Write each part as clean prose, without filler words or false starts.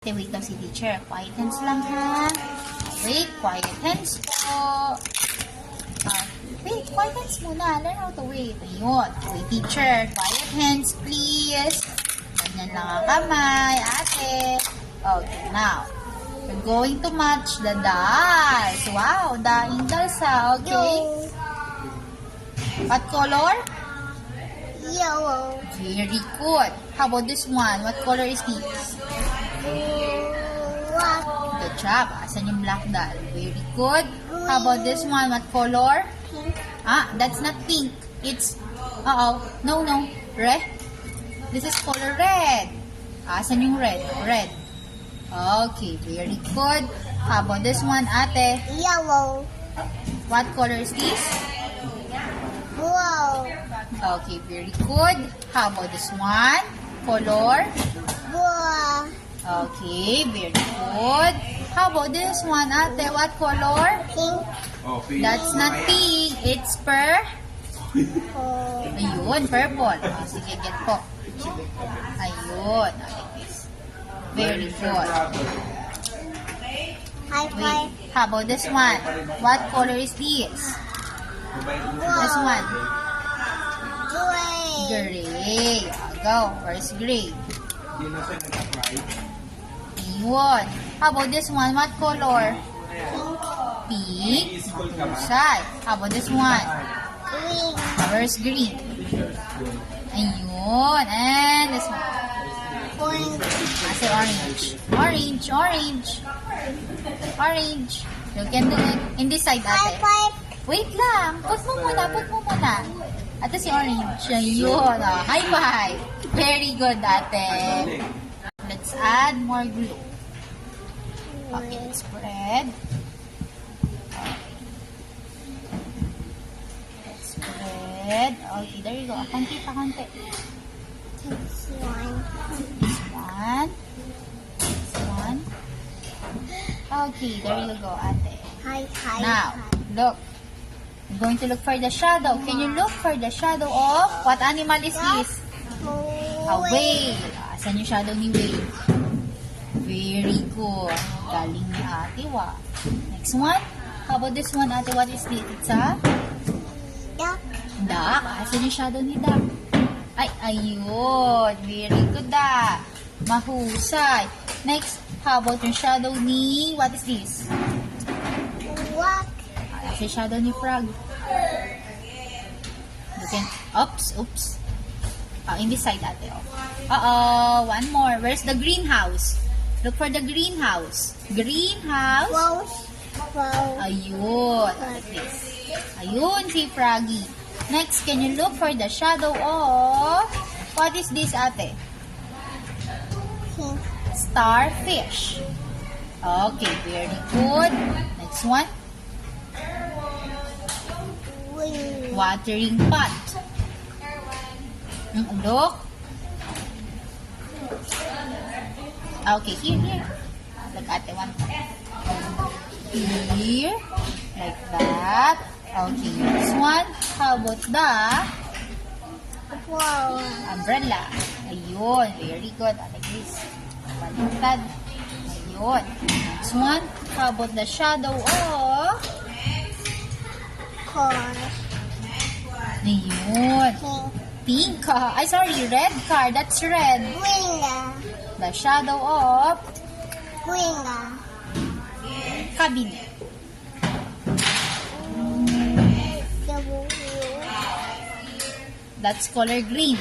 Wait daw si teacher. Quiet hands lang ha. Wait, quiet hands po. Wait, quiet hands muna. Learn how to wait. Ayun. Wait, teacher. Quiet hands, please. Ganyan lang ang kamay. Ate. Okay, now. We're going to match the dolls. Wow, daing dolls ha. Okay. What color? Yellow. Very good. How about this one? What color is this? Black. Good job. Asan yung black doll? Very good. How about this one? What color? Pink. That's not pink. It's, no. Red. This is color red. Asan yung red? Red. Okay, very good. How about this one, ate? Yellow. What color is this? Blue. Okay, very good. How about this one? Color? Blue. Okay, very good. How about this one, ate? What color? Pink. That's not pink. It's Ayun, purple. Sige, get po. Ayun. Like this. Very good. High Wait. five. How about this one? What color is this? This one. Gray. Gray. Go. Where's gray? Ayun. How about this one? What color? Pink. Mahusay. How about this one? Green. Where's green? Ayun. And this one. Orange. I say orange. Orange. You can do it in this side, High ate. five. Wait lang. Put mo muna. Ate si orange. Ayun. High five. Very good, ate. Let's add more glue. Okay, spread. Okay. Let's spread. Okay, there you go. Konti pa, konti. This one. This one. Okay, there you go, ate. High five. Now, look. I'm going to look for the shadow. Can you look for the shadow of what animal is this? A whale. Asan yung shadow ni whale? Very good. Galing ni ate, wa. Next one. How about this one, ate? What is this? It's a Duck. duck. Asan yung shadow ni duck? Ay, ayun. Very good, da. Mahusay. Next, how about yung shadow ni, what is this? Walk. Asan yung shadow ni frog? You can, oops. In this side, ate, one more. Where's the greenhouse? Look for the greenhouse. Greenhouse. Wow. Ayun. Like this. Ayun, si Froggy. Next, can you look for the shadow of... What is this, ate? Pink. Starfish. Okay, very good. Next one. Green. Watering pot. Look. Okay, here. Look, ate, one. Here. Like that. Okay, this one. How about the Wow. umbrella? Ayun, very good. Like this. Baliktad. Ayun. Next one. How about the shadow of... Car. Ayun. Pink. Pink. Ay, sorry. Red car. That's red. Green. The shadow of Green. cabinet. W. That's color green.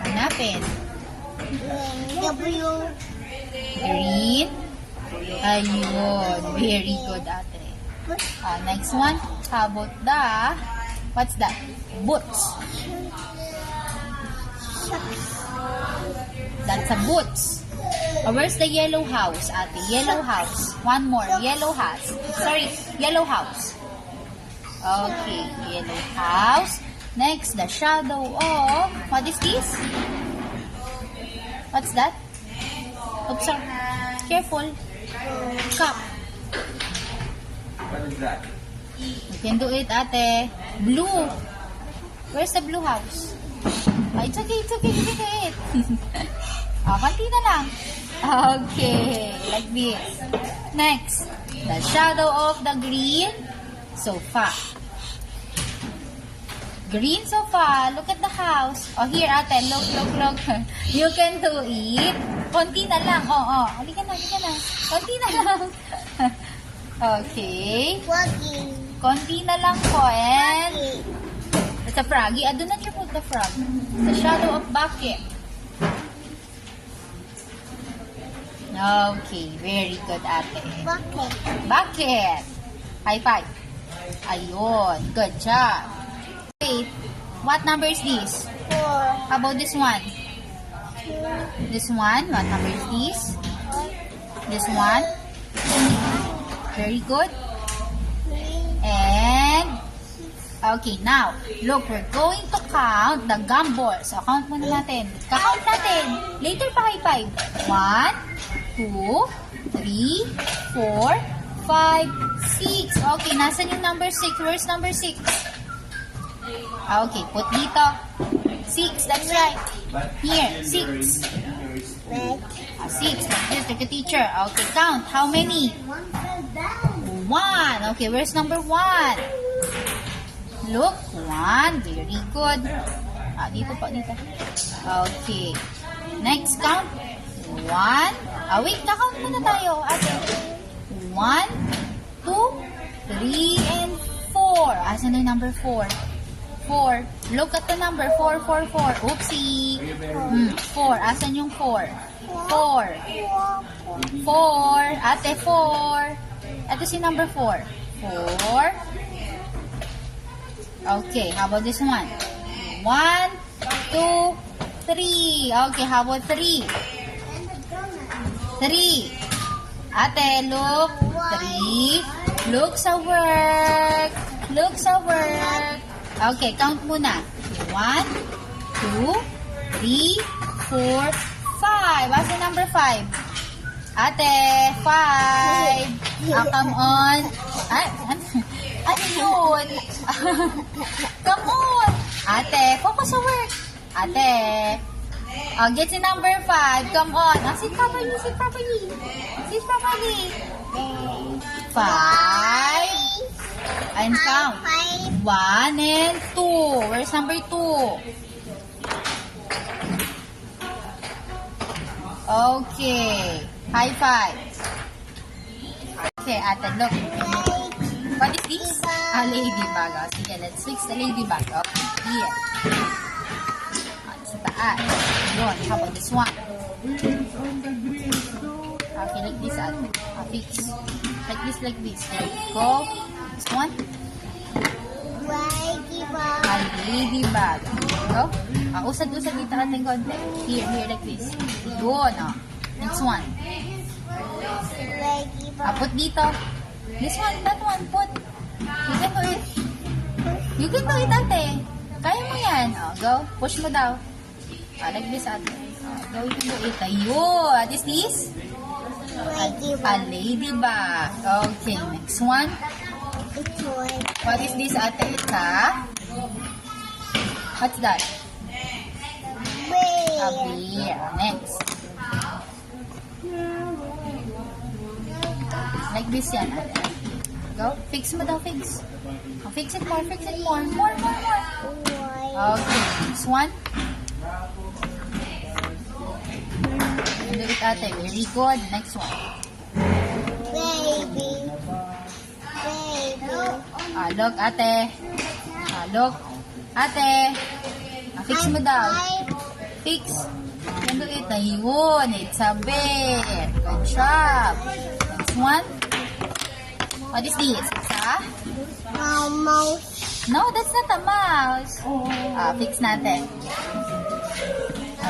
Hanapin. W. Green. Ayun. Very good, ate. Next one. How about the... What's that? Boots. That's a boots. Where's the yellow house, ate? Yellow house. One more. Yellow house. Sorry. Yellow house. Okay. Yellow house. Next, the shadow of... What is this? What's that? Oops, sorry. Careful. Cup. What is that? You can do it, ate. Blue. Where's the blue house? It's okay. You can do it. konti na lang. Okay, like this. Next, the shadow of the green sofa. Green sofa. Look at the house. Oh, here, ate. Look. You can do it. Konti na lang. Halika na. Konti na lang. Okay. Walking. Konti na lang po. And it's a froggy. Do not you put the frog. The shadow of bucket. Okay. Very good, ate. Bucket. Bucket. High five. Ayun. Good job. Wait. What number is this? 4. How about this one? This one. What number is this? This one. Very good. And okay, now look, we're going to count the gumballs. So, count muna natin. Count natin. Later pa high five. 1, 2, 3, 4, 5, 6. Okay, nasan yung number 6? Where's number 6? Okay, put dito. 6, that's right. Here, 6. Red. 6, like this, like a teacher. Okay, count. How many? 1 fell down. 1. Okay, where's number 1? Look, 1. Very good. Dito po, dito. Okay. Next, count. 1. Wait, kakount muna tayo, ate. 1, 2, 3, and 4. Asan na yung number 4? 4. Look at the number. 4, 4, 4. Oopsie. 4. Asan yung 4? 4. 4. Ate, 4. Ito si number 4. 4. Okay, how about this one? 1, 2, 3. Okay, how about 3? 3. Ate, look. 3. Look sa work. Look sa work. Okay, count muna. 1, 2, 3, 4, 5. Asa number 5? Ate, 5. Come on. Ano yun? Come on. Ate, focus sa work. Ate. Get si number 5. Come on. Sit properly. Sit properly. Sit properly. 5. And count. 1 and 2. Where's number 2? Okay. High five. Okay, ate, look. What is this? Ladybug. Sige, let's fix the ladybug. Okay, here. Sa taas. Yun. How about this one? Okay, like this, ate. Fix. Like this. There you go. This one. A ladybug. Go. Usad-usad dito ating konti. Here, like this. Yun, Next one. Put dito. This one, that one, put. You can do it. You can do it, ate. Kaya mo yan. Go. Push mo daw. Like this, ate. Go, you can do it. Ayun. What is this? A ladybug. Okay, next one. What is this, ate? It's what's that? A bear. Next. Like this yan, ate. Go. Fix mo daw, fix. Fix it more, fix it more. More. Okay. Next one. Do it, ate. Very good. Next one. Baby. Look, ate. Look. Ate. Fix mo daw. Fix. Can do it. Ayun. It's a bear. Good job. Next one. What is this? It's a? Mouse. No, that's not a mouse. Fix natin.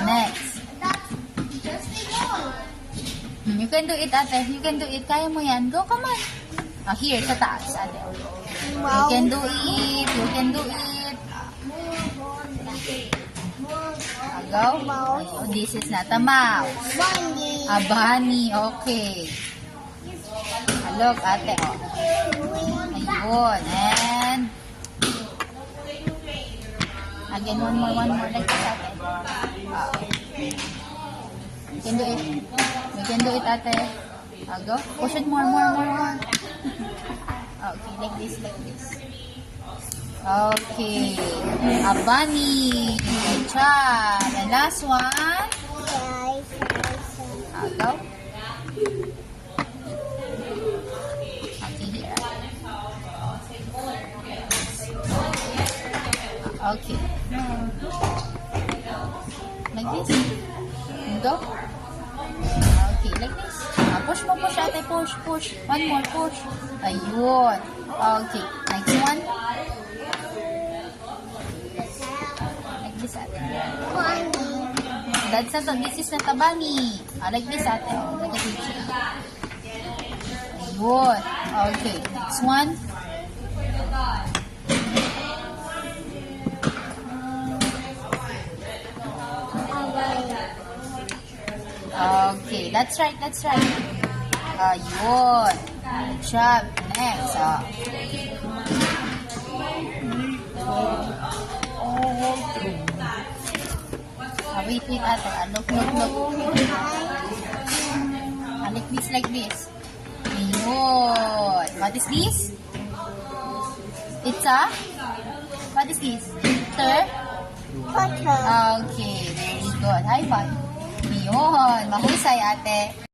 Next. You can do it, ate. You can do it. Kaya mo yan. Go, come on. Here, sa taas, ate. You can do it. You can do it. Go. Ayun, this is not a mouse. Bunny. A bunny. Okay. Look, ate. Ayun. And again, one more like this, ate. You can do it. You can do it, ate. Go. Push it more. Okay, like this. Okay. A bunny. Good job. And last one. Go. Okay, here. Okay. Like this. Go. Okay, like this. Push mo, ate. Push. One more, push. Ayun. Okay. Next one. Like this, ate. That's not, this is not a bunny. Like this, ate. Like a picture. Ayun. Okay. Next one. Okay, that's right. Ayun. Good job. Next. Wait, ate. Look. Like this. Ayun. What is this? It's a? What is this? Okay, very good. High five. Ayun. Mahusay, ate.